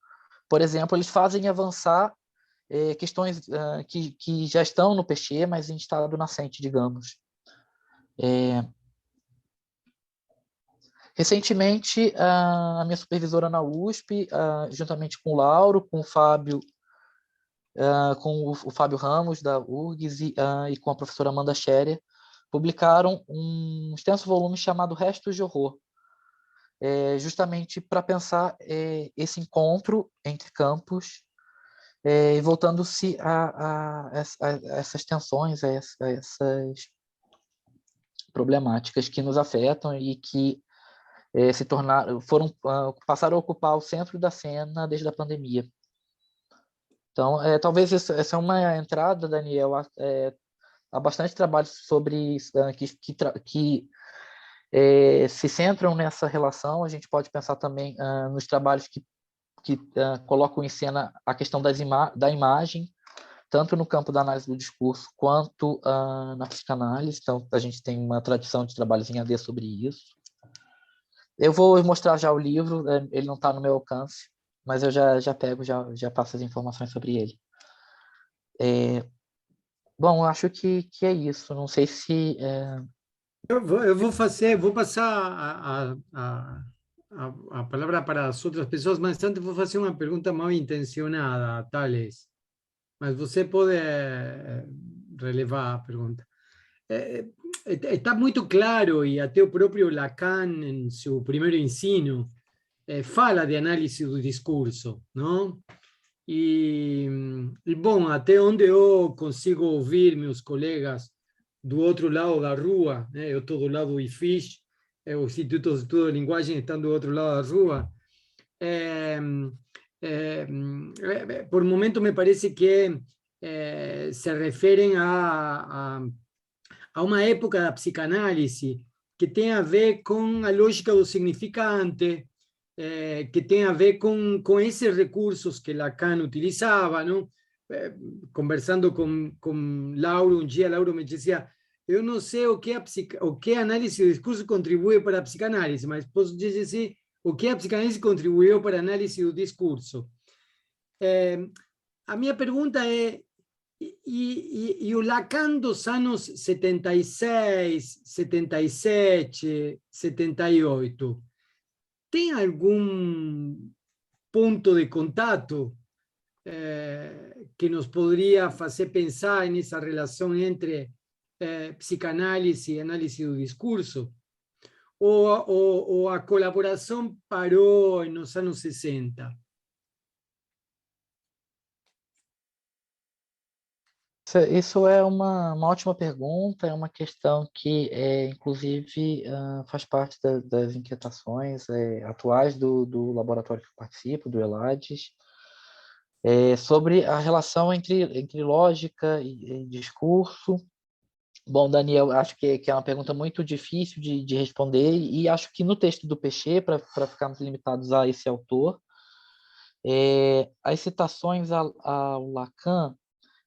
por exemplo, eles fazem avançar questões que já estão no Peixe, mas em estado nascente, digamos. Recentemente, a minha supervisora na USP, juntamente com o Lauro, com o Fábio, com o Fábio Ramos, da URGS, e com a professora Amanda Scherer, publicaram um extenso volume chamado Restos de Horror, justamente para pensar esse encontro entre campos, e voltando-se a essas tensões, a essas problemáticas que nos afetam e que passaram a ocupar o centro da cena desde a pandemia. Então, talvez essa é uma entrada, Daniel. Há bastante trabalho sobre isso, que se centram nessa relação. A gente pode pensar também nos trabalhos que colocam em cena a questão da imagem, tanto no campo da análise do discurso quanto na psicanálise. Então, a gente tem uma tradição de trabalhos em AD sobre isso. Eu vou mostrar já o livro, ele não está no meu alcance, mas eu já pego, já passo as informações sobre ele. Bom, eu acho que é isso. Não sei se... Eu vou passar a palavra para as outras pessoas, mas antes vou fazer uma pergunta mal intencionada, Thales. Mas você pode relevar a pergunta. Está muito claro, e até o próprio Lacan, em seu primeiro ensino, fala de análise do discurso, não? E, bom, até onde eu consigo ouvir meus colegas do outro lado da rua, né? Eu estou do lado do IFISH, o Instituto de Estudo de Linguagem está do outro lado da rua. Por momento me parece que se referem a uma época da psicanálise que tem a ver com a lógica do significante, que tem a ver com esses recursos que Lacan utilizava, não? Conversando com Lauro, um dia Lauro me dizia, eu não sei o que a análise do discurso contribui para a psicanálise, mas posso dizer o que a psicanálise contribuiu para a análise do discurso. A minha pergunta é, e o Lacan dos anos 76, 77, 78, tem algum ponto de contato que nos poderia fazer pensar nessa relação entre psicanálise e análise do discurso? Ou a colaboração parou nos anos 60? Isso é uma ótima pergunta, é uma questão que, inclusive, faz parte das inquietações atuais do laboratório que eu participo, do ELADES, sobre a relação entre lógica e discurso. Bom, Daniel, acho que é uma pergunta muito difícil de responder, e acho que no texto do Péchet, para ficarmos limitados a esse autor, as citações ao Lacan,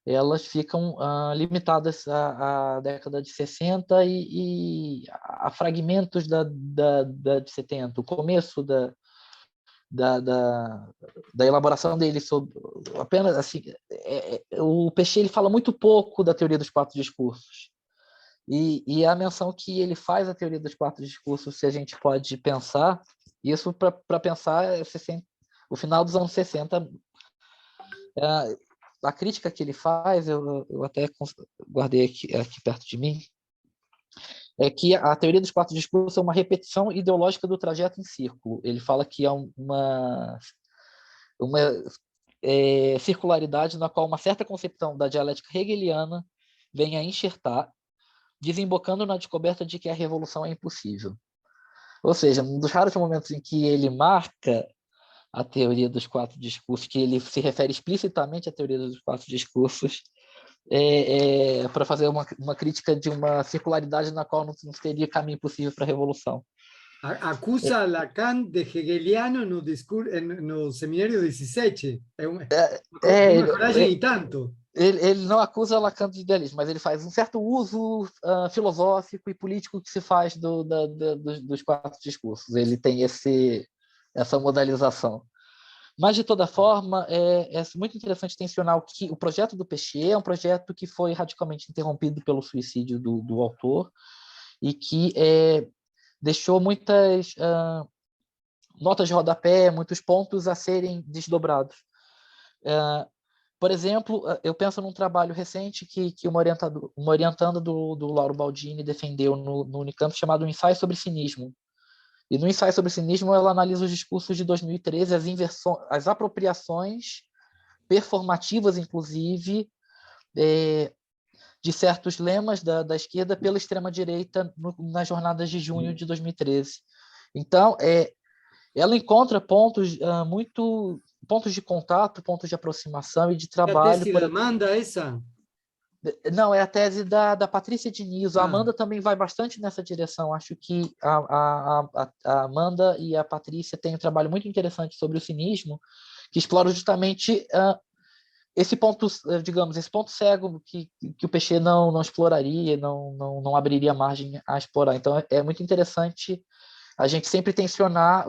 elas ficam limitadas à década de 60 e a fragmentos da de 70, o começo da elaboração dele sobre apenas assim, o Péchet ele fala muito pouco da teoria dos quatro discursos, e a menção que ele faz à teoria dos quatro discursos, se a gente pode pensar isso para pensar o final dos anos 60, a crítica que ele faz, eu até guardei aqui perto de mim, é que a teoria dos quatro discursos é uma repetição ideológica do trajeto em círculo. Ele fala que é uma circularidade na qual uma certa concepção da dialética hegeliana vem a enxertar, desembocando na descoberta de que a revolução é impossível. Ou seja, um dos raros momentos em que ele marca a teoria dos quatro discursos, que ele se refere explicitamente à teoria dos quatro discursos, para fazer uma crítica de uma circularidade na qual não teria caminho possível para a revolução. Acusa a Lacan de hegeliano no seminário 17. É uma coragem e tanto. Ele não acusa Lacan de idealismo, mas ele faz um certo uso filosófico e político que se faz dos quatro discursos. Ele tem essa modalização. Mas, de toda forma, é muito interessante tensionar que o projeto do Péchet é um projeto que foi radicalmente interrompido pelo suicídio do autor e que deixou muitas notas de rodapé, muitos pontos a serem desdobrados. Por exemplo, eu penso num trabalho recente que uma orientanda do Lauro Baldini defendeu no Unicamp, chamado Ensaio sobre Cinismo. E no Ensaio sobre Cinismo, ela analisa os discursos de 2013, as apropriações performativas, inclusive, de certos lemas da esquerda pela extrema-direita nas jornadas de junho de 2013. Então, ela encontra pontos pontos de contato, pontos de aproximação e de ¿La trabalho. tesis de Amanda esa? Não, é a tese da Patrícia Diniz. A Amanda também vai bastante nessa direção. Acho que a Amanda e a Patrícia têm um trabalho muito interessante sobre o cinismo, que explora justamente esse ponto, digamos, esse ponto cego que o Péchet não exploraria, não abriria margem a explorar. Então, é muito interessante a gente sempre tensionar,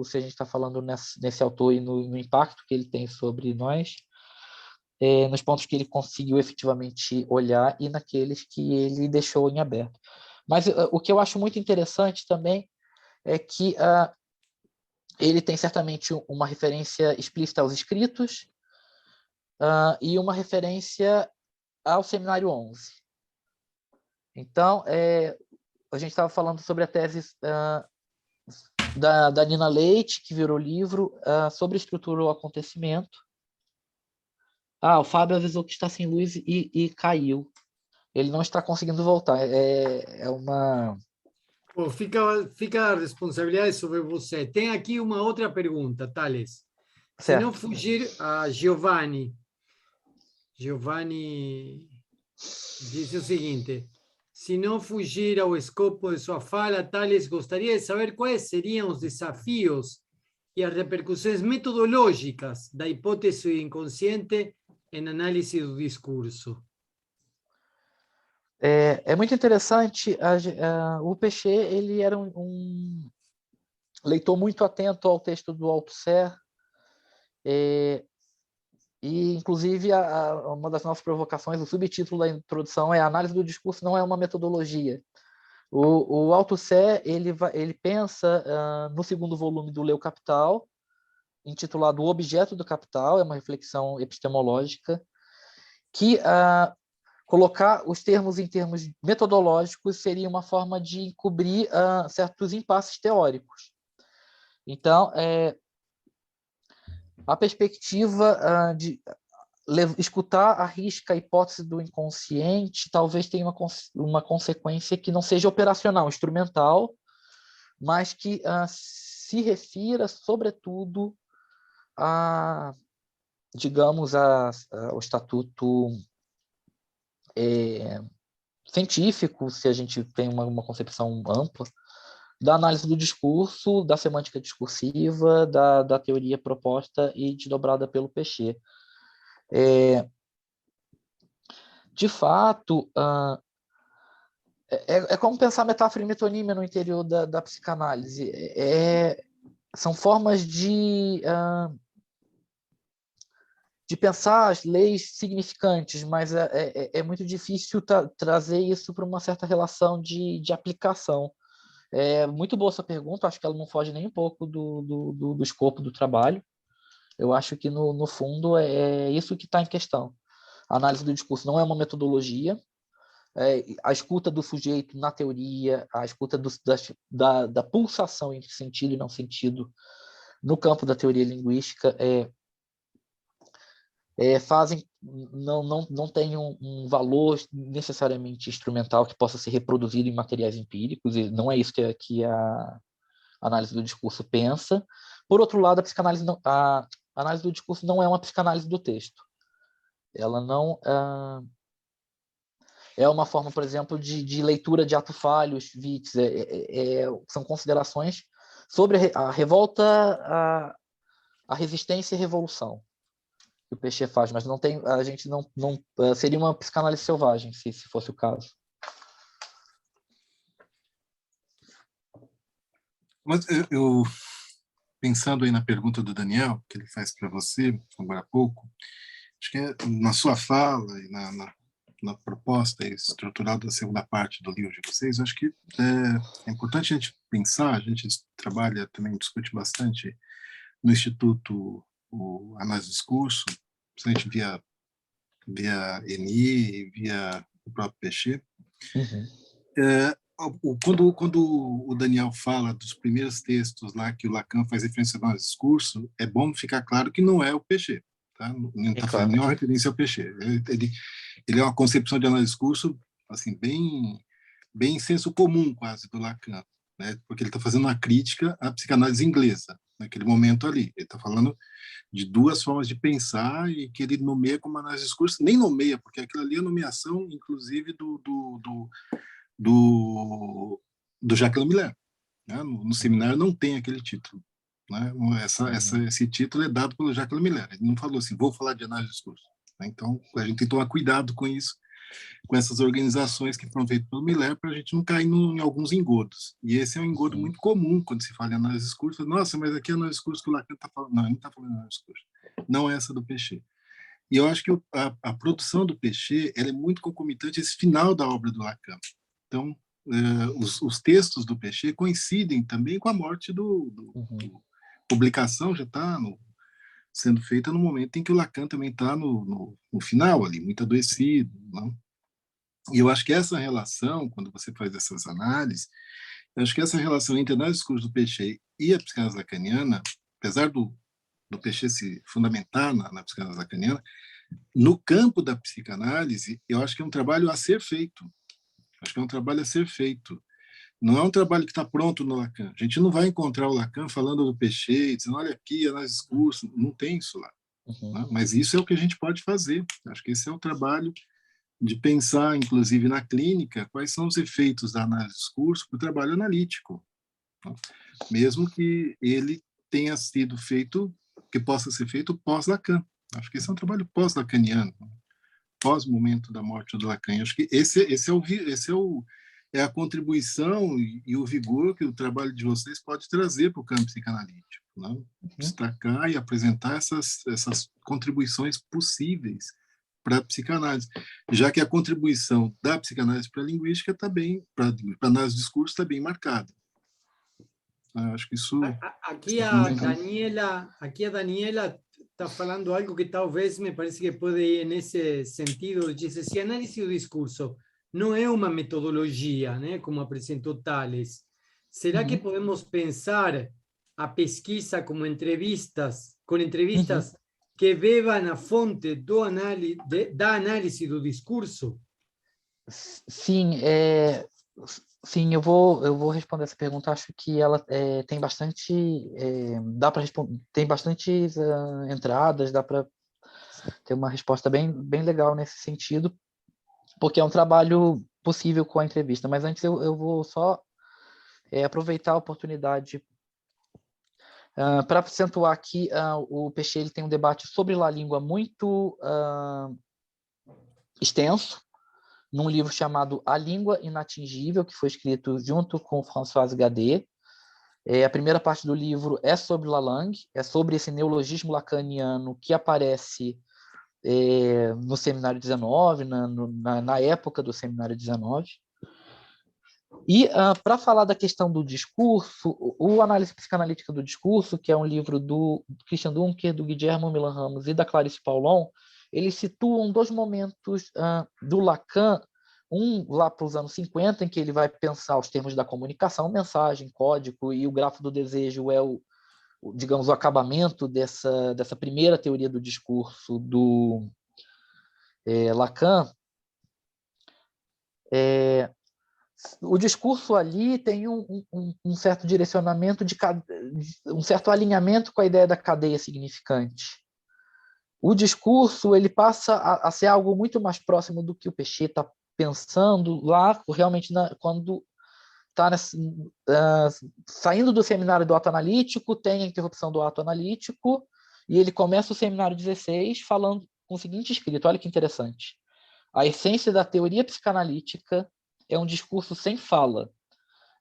se a gente está falando nesse autor e no impacto que ele tem sobre nós, nos pontos que ele conseguiu efetivamente olhar e naqueles que ele deixou em aberto. Mas o que eu acho muito interessante também é que ele tem certamente uma referência explícita aos escritos e uma referência ao Seminário 11. Então, a gente estava falando sobre a tese da Nina Leite, que virou livro, sobre estrutura ou acontecimento. O Fábio avisou que está sem luz e caiu. Ele não está conseguindo voltar. Bom, fica a responsabilidade sobre você. Tem aqui uma outra pergunta, Thales. Se não fugir a Giovanni disse o seguinte: se não fugir ao escopo de sua fala, Thales gostaria de saber quais seriam os desafios e as repercussões metodológicas da hipótese do inconsciente em análise do discurso. É muito interessante. O Péchet, ele era um leitor muito atento ao texto do Althusser, e inclusive uma das nossas provocações, o subtítulo da introdução é: a análise do discurso não é uma metodologia. O Althusser, ele pensa no segundo volume do Leu Capital, intitulado O Objeto do Capital, é uma reflexão epistemológica, que colocar os termos em termos metodológicos seria uma forma de encobrir certos impasses teóricos. Então, a perspectiva de escutar à risca a hipótese do inconsciente talvez tenha uma consequência que não seja operacional, instrumental, mas que se refira, sobretudo, digamos, ao estatuto científico, se a gente tem uma concepção ampla, da análise do discurso, da semântica discursiva, da teoria proposta e desdobrada pelo Péchet. De fato, é como pensar metáfora e metonímia no interior da psicanálise. São formas de pensar as leis significantes, mas é muito difícil trazer isso para uma certa relação de aplicação. É muito boa essa pergunta, acho que ela não foge nem um pouco do escopo do trabalho. Eu acho que, no fundo, é isso que está em questão. A análise do discurso não é uma metodologia. A escuta do sujeito na teoria, a escuta da pulsação entre sentido e não sentido no campo da teoria linguística não tem um valor necessariamente instrumental que possa ser reproduzido em materiais empíricos, e não é isso que a análise do discurso pensa. Por outro lado, a análise do discurso não é uma psicanálise do texto. Ela não é uma forma, por exemplo, de leitura de ato falhos, Witts, são considerações sobre a revolta, a resistência e a revolução que o Péchet faz, mas a gente não seria uma psicanálise selvagem, se fosse o caso. Mas eu pensando aí na pergunta do Daniel, que ele faz para você agora há pouco, acho que na sua fala e na proposta estrutural da segunda parte do livro de vocês, acho que é importante a gente pensar, a gente trabalha também, discute bastante no Instituto o análise do discurso, principalmente via ENI, via o próprio Péchet. Quando o Daniel fala dos primeiros textos lá que o Lacan faz referência ao análise do discurso, é bom ficar claro que não é o Péchet, tá? Não está fazendo nenhuma referência ao Péchet. Ele é uma concepção de análise do discurso assim, bem senso comum quase do Lacan. né? Porque ele está fazendo uma crítica à psicanálise inglesa, naquele momento ali. Ele está falando de duas formas de pensar e que ele nomeia como análise de discurso, nem nomeia, porque aquilo ali é nomeação, inclusive, do Jacques Lamillard, né? No seminário não tem aquele título, né? Esse título é dado pelo Jacques Lamillard. Ele não falou assim, vou falar de análise de discurso, né? Então, a gente tem que tomar cuidado com isso, com essas organizações que foram feitas pelo Miller, para a gente não cair em alguns engodos. E esse é um engodo muito comum quando se fala em análise de discurso. Nossa, mas aqui é análise de discurso que o Lacan está falando. Não, ele não está falando de análise de discurso. Não é essa do Péchet. E eu acho que a produção do Péchet ela é muito concomitante a esse final da obra do Lacan. Então, os textos do Péchet coincidem também com a morte publicação já está sendo feita no momento em que o Lacan também está no final ali, muito adoecido, não? E eu acho que essa relação, quando você faz essas análises, eu acho que essa relação entre a análise do discurso do Péchet e a psicanálise lacaniana, apesar do Péchet se fundamentar na psicanálise lacaniana, no campo da psicanálise, eu acho que é um trabalho a ser feito. Acho que é um trabalho a ser feito. Não é um trabalho que está pronto no Lacan. A gente não vai encontrar o Lacan falando do Péchet, dizendo, olha aqui, análise de discurso. Não tem isso lá. Né? Mas isso é o que a gente pode fazer. Acho que esse é o trabalho de pensar, inclusive na clínica, quais são os efeitos da análise de discurso para o trabalho analítico. Né? Mesmo que ele tenha sido feito, que possa ser feito pós-Lacan. Acho que esse é um trabalho pós-lacaniano, pós-momento da morte do Lacan. Acho que esse é a contribuição e o vigor que o trabalho de vocês pode trazer para o campo psicanalítico. Né? Destacar e apresentar essas contribuições possíveis para a psicanálise, já que a contribuição da psicanálise para a linguística está bem, para a análise do discurso está bem marcada. Acho que isso... Aqui a Daniela está falando algo que talvez me parece que pode ir nesse sentido, diz se análise do discurso não é uma metodologia, né, como apresentou Tales, será que podemos pensar a pesquisa como entrevistas, com entrevistas que bebam a fonte da análise do discurso? Sim, sim, eu vou responder essa pergunta. Acho que ela tem bastante, dá para responder, tem bastantes entradas, dá para ter uma resposta bem legal nesse sentido, porque é um trabalho possível com a entrevista. Mas antes eu vou só aproveitar a oportunidade para acentuar que o Péchet ele tem um debate sobre a língua muito extenso, num livro chamado A Língua Inatingível, que foi escrito junto com Françoise Gadet. A primeira parte do livro é sobre Lalangue, é sobre esse neologismo lacaniano que aparece no Seminário 19, na época do Seminário 19. E para falar da questão do discurso, o Análise Psicanalítica do Discurso, que é um livro do Christian Dunker, do Guillermo Milan Ramos e da Clarice Paulon, eles situam dois momentos do Lacan, um lá para os anos 50, em que ele vai pensar os termos da comunicação, mensagem, código, e o grafo do desejo é digamos, o acabamento dessa primeira teoria do discurso do Lacan. O discurso ali tem um certo direcionamento, um certo alinhamento com a ideia da cadeia significante. O discurso ele passa a ser algo muito mais próximo do que o Péchet está pensando lá, realmente, quando está saindo do seminário do ato analítico, tem a interrupção do ato analítico, e ele começa o seminário 16 falando com o seguinte escrito, olha que interessante. A essência da teoria psicanalítica é um discurso sem fala.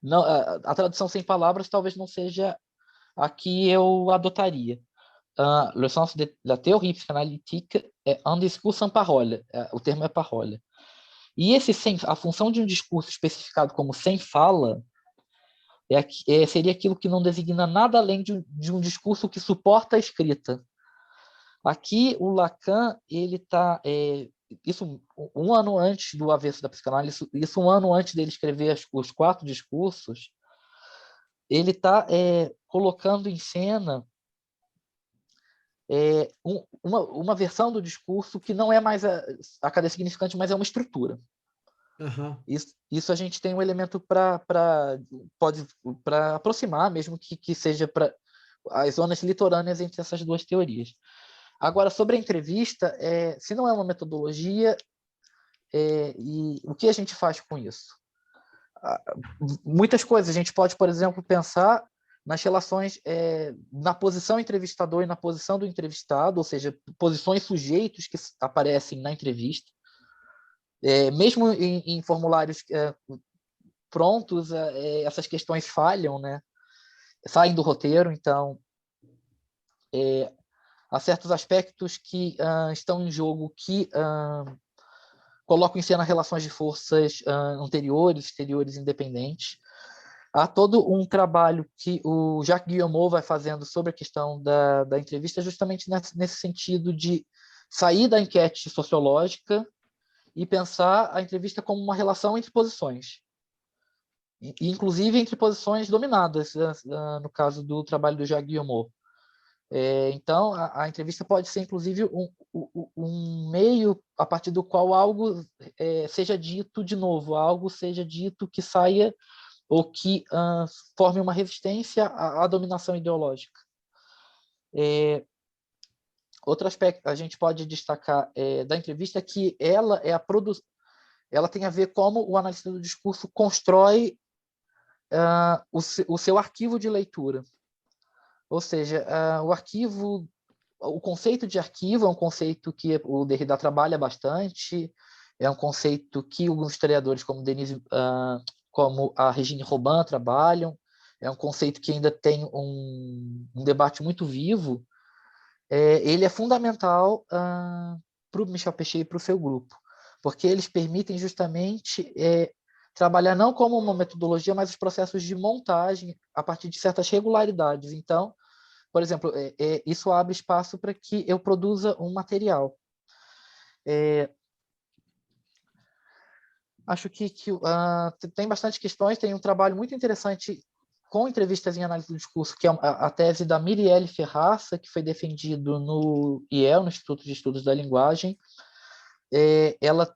Não, a tradução sem palavras talvez não seja a que eu adotaria. Le sens de la théorie psychanalytique est un discours sans parole. O termo é parole. E a função de um discurso especificado como sem fala seria aquilo que não designa nada além de um discurso que suporta a escrita. Aqui, o Lacan, ele está... isso um ano antes do avesso da psicanálise, isso um ano antes dele escrever os 4 discursos, ele está colocando em cena uma versão do discurso que não é mais a cadeia significante, mas é uma estrutura. Aham. Isso a gente tem um elemento para aproximar, mesmo que seja para as zonas litorâneas entre essas duas teorias. Agora, sobre a entrevista, se não é uma metodologia, e o que a gente faz com isso? Muitas coisas. A gente pode, por exemplo, pensar nas relações na posição entrevistador e na posição do entrevistado, ou seja, posições sujeitos que aparecem na entrevista. Mesmo em formulários prontos, essas questões falham, né? Saem do roteiro, então há certos aspectos que estão em jogo que colocam em cena relações de forças anteriores, exteriores, independentes. Há todo um trabalho que o Jacques Guillemot vai fazendo sobre a questão da entrevista, justamente nesse sentido de sair da enquete sociológica e pensar a entrevista como uma relação entre posições, inclusive entre posições dominadas, no caso do trabalho do Jacques Guillemot. Então, a entrevista pode ser, inclusive, um meio a partir do qual algo seja dito de novo, algo seja dito que saia ou que forme uma resistência à dominação ideológica. Outro aspecto a gente pode destacar da entrevista é que ela tem a ver como o analista do discurso constrói o seu arquivo de leitura. Ou seja, o conceito de arquivo é um conceito que o Derrida trabalha bastante, é um conceito que alguns historiadores como a Regine Robin trabalham, é um conceito que ainda tem um debate muito vivo. Ele é fundamental para o Michel Pechet e para o seu grupo, porque eles permitem justamente trabalhar não como uma metodologia, mas os processos de montagem a partir de certas regularidades. Então, por exemplo, isso abre espaço para que eu produza um material. Acho que tem bastante questões, tem um trabalho muito interessante com entrevistas em análise do discurso, que é a tese da Mirielle Ferraça, que foi defendido no IEL, no Instituto de Estudos da Linguagem. Ela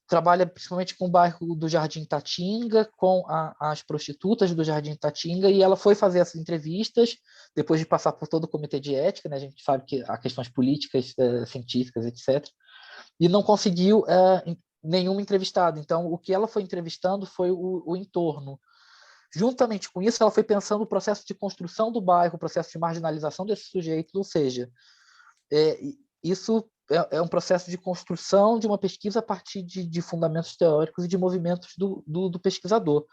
trabalha principalmente com o bairro do Jardim Tatinga, com as prostitutas do Jardim Tatinga, e ela foi fazer essas entrevistas, depois de passar por todo o comitê de ética, né? A gente sabe que há questões políticas, científicas, etc., e não conseguiu nenhum entrevistado. Então, o que ela foi entrevistando foi o entorno. Juntamente com isso, ela foi pensando o processo de construção do bairro, o processo de marginalização desses sujeitos, ou seja, isso é um processo de construção de uma pesquisa a partir de fundamentos teóricos e de movimentos do pesquisador.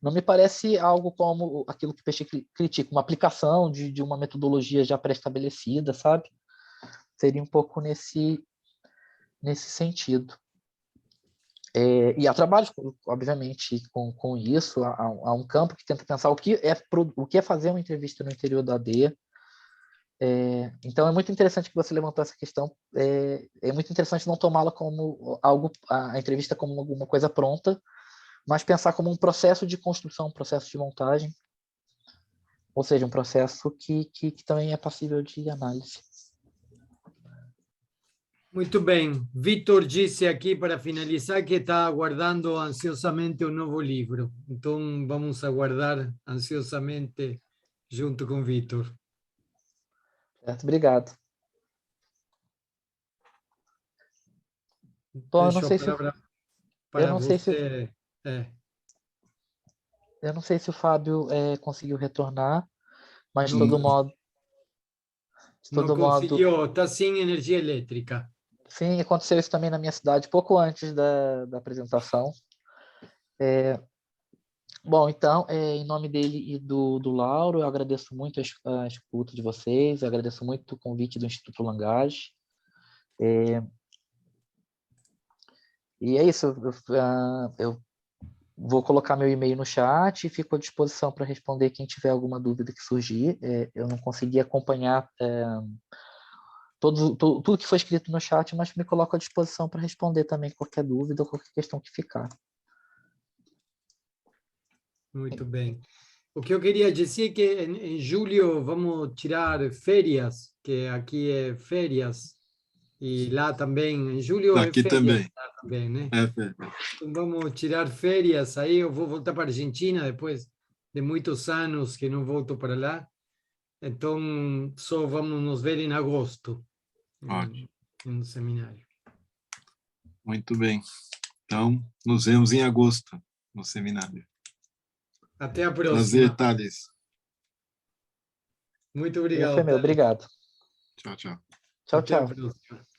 Não me parece algo como aquilo que Pechet critica, uma aplicação de uma metodologia já pré-estabelecida, sabe? Seria um pouco nesse sentido. E há trabalhos, obviamente, com isso. Há um campo que tenta pensar o que é fazer uma entrevista no interior da AD. Então, é muito interessante que você levantou essa questão. É muito interessante não tomá-la como a entrevista como alguma coisa pronta, mas pensar como um processo de construção, um processo de montagem, ou seja, um processo que também é passível de análise. Muito bem. Vitor disse aqui, para finalizar, que está aguardando ansiosamente um novo livro. Então, vamos aguardar ansiosamente junto com Vitor. Certo, obrigado. Então, eu não sei se eu não sei se o Fábio conseguiu retornar, mas de todo modo... Não conseguiu, está sem energia elétrica. Sim, aconteceu isso também na minha cidade, pouco antes da apresentação. Bom, então, em nome dele e do Lauro, eu agradeço muito a escuta de vocês, eu agradeço muito o convite do Instituto Langage. E é isso, eu vou colocar meu e-mail no chat e fico à disposição para responder quem tiver alguma dúvida que surgir. Eu não consegui acompanhar tudo que foi escrito no chat, mas me coloco à disposição para responder também qualquer dúvida ou qualquer questão que ficar. Muito bem. O que eu queria dizer é que em julho vamos tirar férias, que aqui é férias, e lá também, em julho aqui é férias. também. Bem, né? É. Então vamos tirar férias aí. Eu vou voltar para a Argentina depois de muitos anos que não volto para lá. Então, só vamos nos ver em agosto, Ótimo. no seminário. Muito bem. Então, nos vemos em agosto no seminário. Até a próxima. Prazer, Thales. Muito Foi obrigado, meu, Thales. obrigado. Tchau, tchau. Tchau, Até a tchau. próxima.